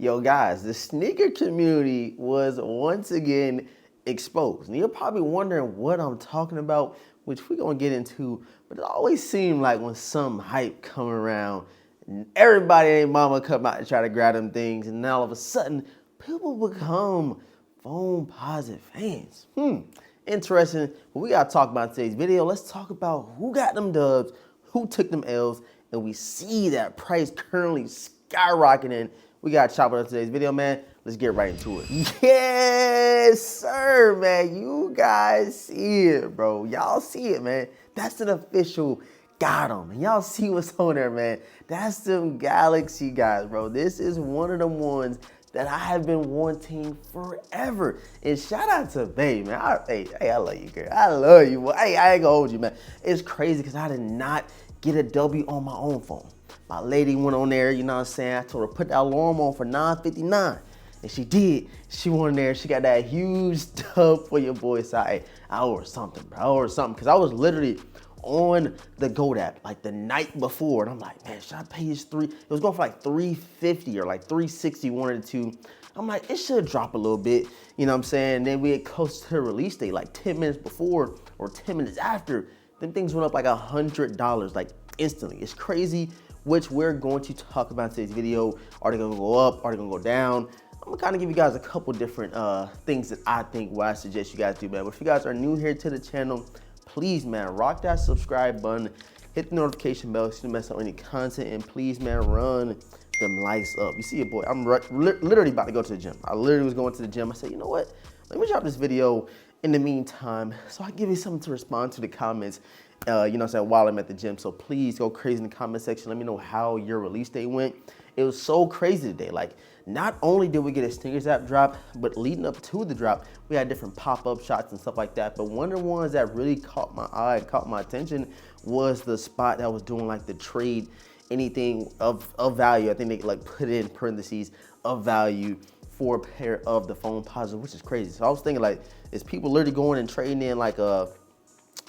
Yo guys, the sneaker community was once again exposed. And you're probably wondering what I'm talking about, which we're gonna get into, but it always seemed like when some hype come around, everybody and their mama come out and try to grab them things, and then all of a sudden, people become Foamposite fans. Interesting. What we gotta talk about in today's video, let's talk about who got them dubs, who took them L's, and we see that price currently skyrocketing. We got to chop it up today's video, man. Let's get right into it. Yes, sir, man. You guys see it, bro. Y'all see it, man. That's an official got them. And y'all see what's on there, man. That's them Galaxy guys, bro. This is one of them ones that I have been wanting forever. And shout out to Bae, man. I love you, girl. I love you, boy. Hey, I ain't gonna hold you, man. It's crazy because I did not get a W on my own phone. My lady went on there, you know what I'm saying? I told her put that alarm on for $9.59. And she did. She went in there, she got that huge dub for your boy. So I owe her something, bro. I owe her something. Cause I was literally on the GOAT app like the night before. And I'm like, man, should I pay his it was going for like $350 or like $360, one of the two. I'm like, it should drop a little bit, you know what I'm saying? Then we get close to the release date, like 10 minutes before or 10 minutes after, them things went up like $100, like instantly. It's crazy, which we're going to talk about in today's video. Are they gonna go up? Are they gonna go down? I'm gonna kind of give you guys a couple different things that I think what I suggest you guys do, man. But if you guys are new here to the channel, please, man, rock that subscribe button, hit the notification bell so you don't miss out on any content, and please, man, run them lights up. You see your boy, I'm literally about to go to the gym. I literally was going to the gym. I said, you know what? Let me drop this video in the meantime so I can give you something to respond to the comments. You know what I'm saying, while I'm at the gym. So please go crazy in the comment section. Let me know how your release date went. It was so crazy today. Like, not only did we get a sneakers app drop, but leading up to the drop, we had different pop-up shots and stuff like that. But one of the ones that really caught my eye, caught my attention, was the spot that was doing like the trade anything of value. I think they like put in parentheses of value for a pair of the Foamposite, which is crazy. So I was thinking like, is people literally going and trading in like a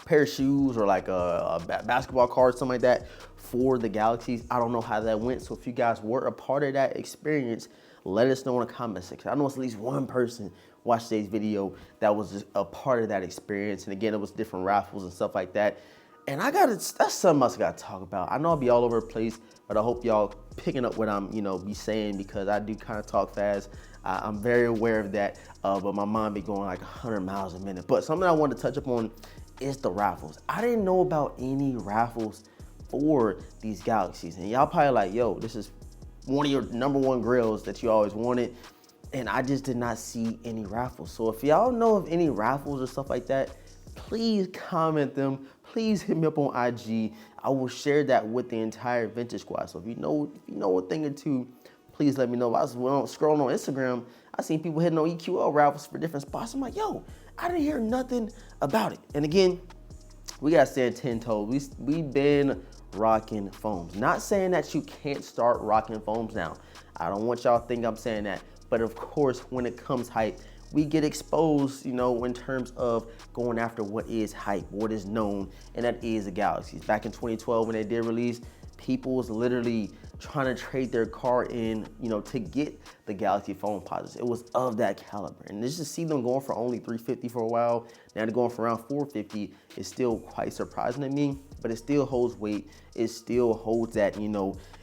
pair of shoes or like a basketball card, something like that for the Galaxies? I don't know how that went. So if you guys were a part of that experience, let us know in the comment section. I know it's at least one person watched today's video that was just a part of that experience. And again, it was different raffles and stuff like that. And that's something else I gotta talk about. I know I'll be all over the place, but I hope y'all picking up what I'm, be saying, because I do kind of talk fast. I'm very aware of that, but my mind be going like 100 miles a minute. But something I want to touch up on is the raffles. I didn't know about any raffles for these Galaxies. And y'all probably like, yo, this is one of your #1 grills that you always wanted. And I just did not see any raffles. So if y'all know of any raffles or stuff like that, please comment them. Please hit me up on IG. I will share that with the entire Vintage Squad. So if you know a thing or two, please let me know. I was scrolling on Instagram, I seen people hitting on EQL raffles for different spots. I'm like, yo, I didn't hear nothing about it. And again, we gotta stand 10 toes. We've been rocking foams. Not saying that you can't start rocking foams now. I don't want y'all to think I'm saying that. But of course, when it comes hype, we get exposed, in terms of going after what is hype, what is known, and that is the Galaxies. Back in 2012, when they did release, people was literally trying to trade their car in, to get the Galaxy Foamposites. It was of that caliber. And just to see them going for only $350 for a while, now they're going for around $450, is still quite surprising to me, but it still holds weight. It still holds that,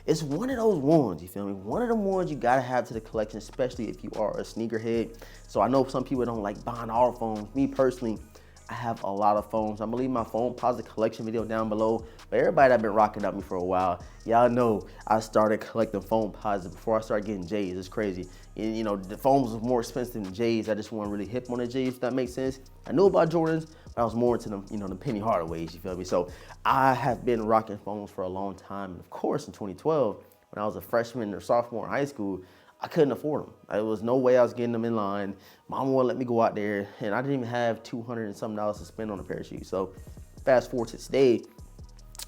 it's one of those ones, you feel me? One of them ones you gotta have to the collection, especially if you are a sneakerhead. So I know some people don't like buying all foams. Me personally, I have a lot of foams. I'm gonna leave my Foamposite collection video down below. But everybody that been rocking at me for a while, y'all know I started collecting Foamposite before I started getting J's. It's crazy. And, the foams was more expensive than J's. I just wasn't really hip on the J's, if that makes sense. I knew about Jordans, but I was more into them, the Penny Hardaways, you feel me? So I have been rocking foams for a long time. And of course, in 2012, when I was a freshman or sophomore in high school, I couldn't afford them. There was no way I was getting them in line. Mama wouldn't let me go out there, and I didn't even have $200 and something to spend on a pair of shoes. So fast forward to today,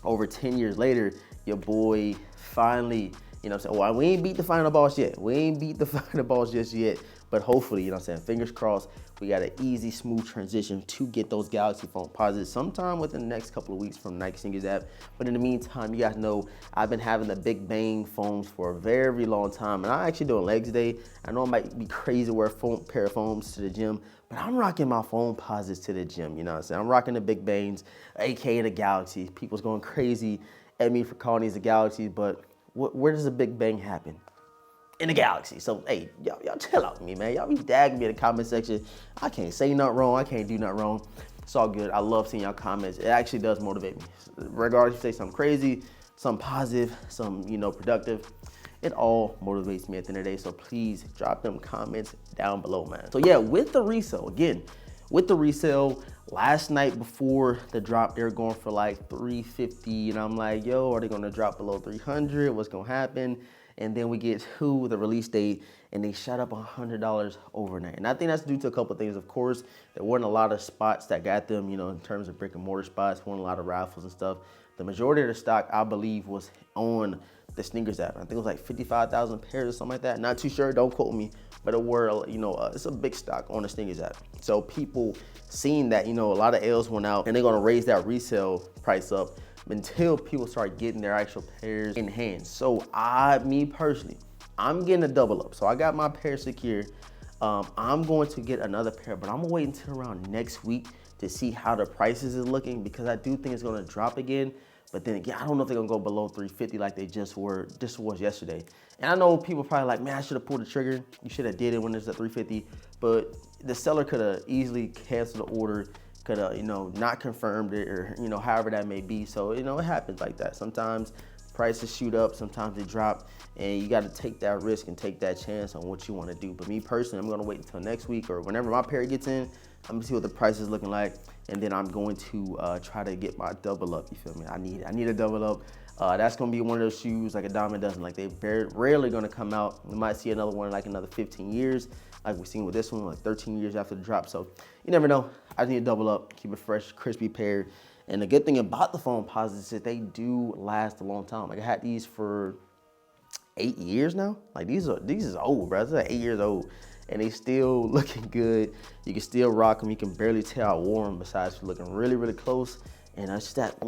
over 10 years later, your boy finally You know what I'm saying? Well, we ain't beat the final boss yet. We ain't beat the final boss just yet. But hopefully, you know what I'm saying, fingers crossed, we got an easy, smooth transition to get those Galaxy Foamposites sometime within the next couple of weeks from Nike Sneakers app. But in the meantime, you guys know I've been having the Big Bang foams for a very long time. And I actually doing legs day. I know it might be crazy to wear a pair of foams to the gym, but I'm rocking my Foamposites to the gym, you know what I'm saying? I'm rocking the Big Bangs, aka the Galaxy. People's going crazy at me for calling these the Galaxies, but where does a Big Bang happen? In the Galaxy. So, hey, y'all chill out with me, man. Y'all be dagging me in the comment section. I can't say nothing wrong. I can't do nothing wrong. It's all good. I love seeing y'all comments. It actually does motivate me. Regardless if you say something crazy, something positive, something, productive, it all motivates me at the end of the day. So please drop them comments down below, man. So yeah, with the resale, again, with the resale, last night before the drop, they were going for like $350. And I'm like, yo, are they gonna drop below 300? What's gonna happen? And then we get to the release date and they shot up $100 overnight. And I think that's due to a couple of things. Of course, there weren't a lot of spots that got them, in terms of brick and mortar spots, weren't a lot of raffles and stuff. The majority of the stock, I believe, was on the sneakers app. I think it was like 55,000 pairs or something like that. Not too sure, don't quote me, but it were, it's a big stock on the sneakers app. So people seeing that, a lot of L's went out and they're gonna raise that resale price up until people start getting their actual pairs in hand. So me personally, I'm getting a double up. So I got my pair secure. I'm going to get another pair, but I'm gonna wait until around next week to see how the prices is looking, because I do think it's gonna drop again. But then again, I don't know if they're gonna go below 350 like they just was yesterday. And I know people probably like, man, I should have pulled the trigger. You should have did it when it's at 350. But the seller could have easily canceled the order, could have, not confirmed it, or, however that may be. So, it happens like that. Sometimes prices shoot up, sometimes they drop, and you got to take that risk and take that chance on what you want to do. But me personally, I'm gonna wait until next week or whenever my pair gets in. I'm gonna see what the price is looking like, and then I'm going to try to get my double up. You feel me? I need a double up. That's gonna be one of those shoes like a dime a dozen. Like, they rarely gonna come out. We might see another one in like another 15 years, like we've seen with this one, like 13 years after the drop. So you never know. I just need a double up, keep it fresh, crispy pair. And the good thing about the Foamposites is that they do last a long time. Like, I had these for 8 years now. Like, these is old, bro. These are 8 years old, and they still looking good. You can still rock them. You can barely tell I wore them besides looking really, really close. And it's that,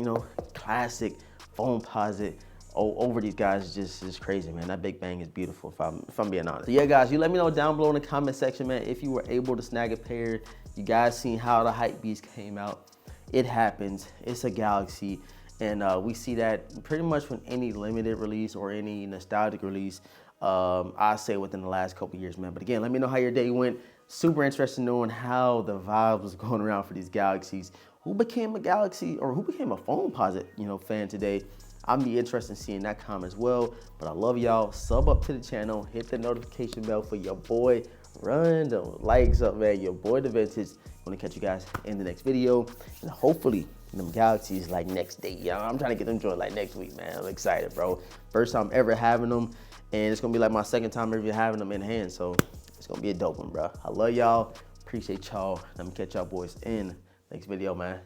classic Foamposite over these guys is just crazy, man. That Big Bang is beautiful, if I'm being honest. So yeah, guys, you let me know down below in the comment section, man, if you were able to snag a pair. You guys seen how the hype beast came out. It happens. It's a Galaxy. And we see that pretty much with any limited release or any nostalgic release, I say within the last couple years, man. But again, let me know how your day went. Super interested in knowing how the vibe was going around for these Galaxies. Who became a Galaxy or who became a Foamposite, fan today? I'd be interested in seeing that comment as well. But I love y'all. Sub up to the channel. Hit the notification bell for your boy. Run the likes up, man. Your boy, The Vintage. I'm going to catch you guys in the next video. And hopefully, them Galaxies like next day. I'm trying to get them joined like next week, man. I'm excited, bro. First time ever having them. And it's going to be like my second time ever having them in hand. So it's going to be a dope one, bro. I love y'all. Appreciate y'all. Let me catch y'all boys in next video, man.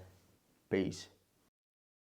Peace.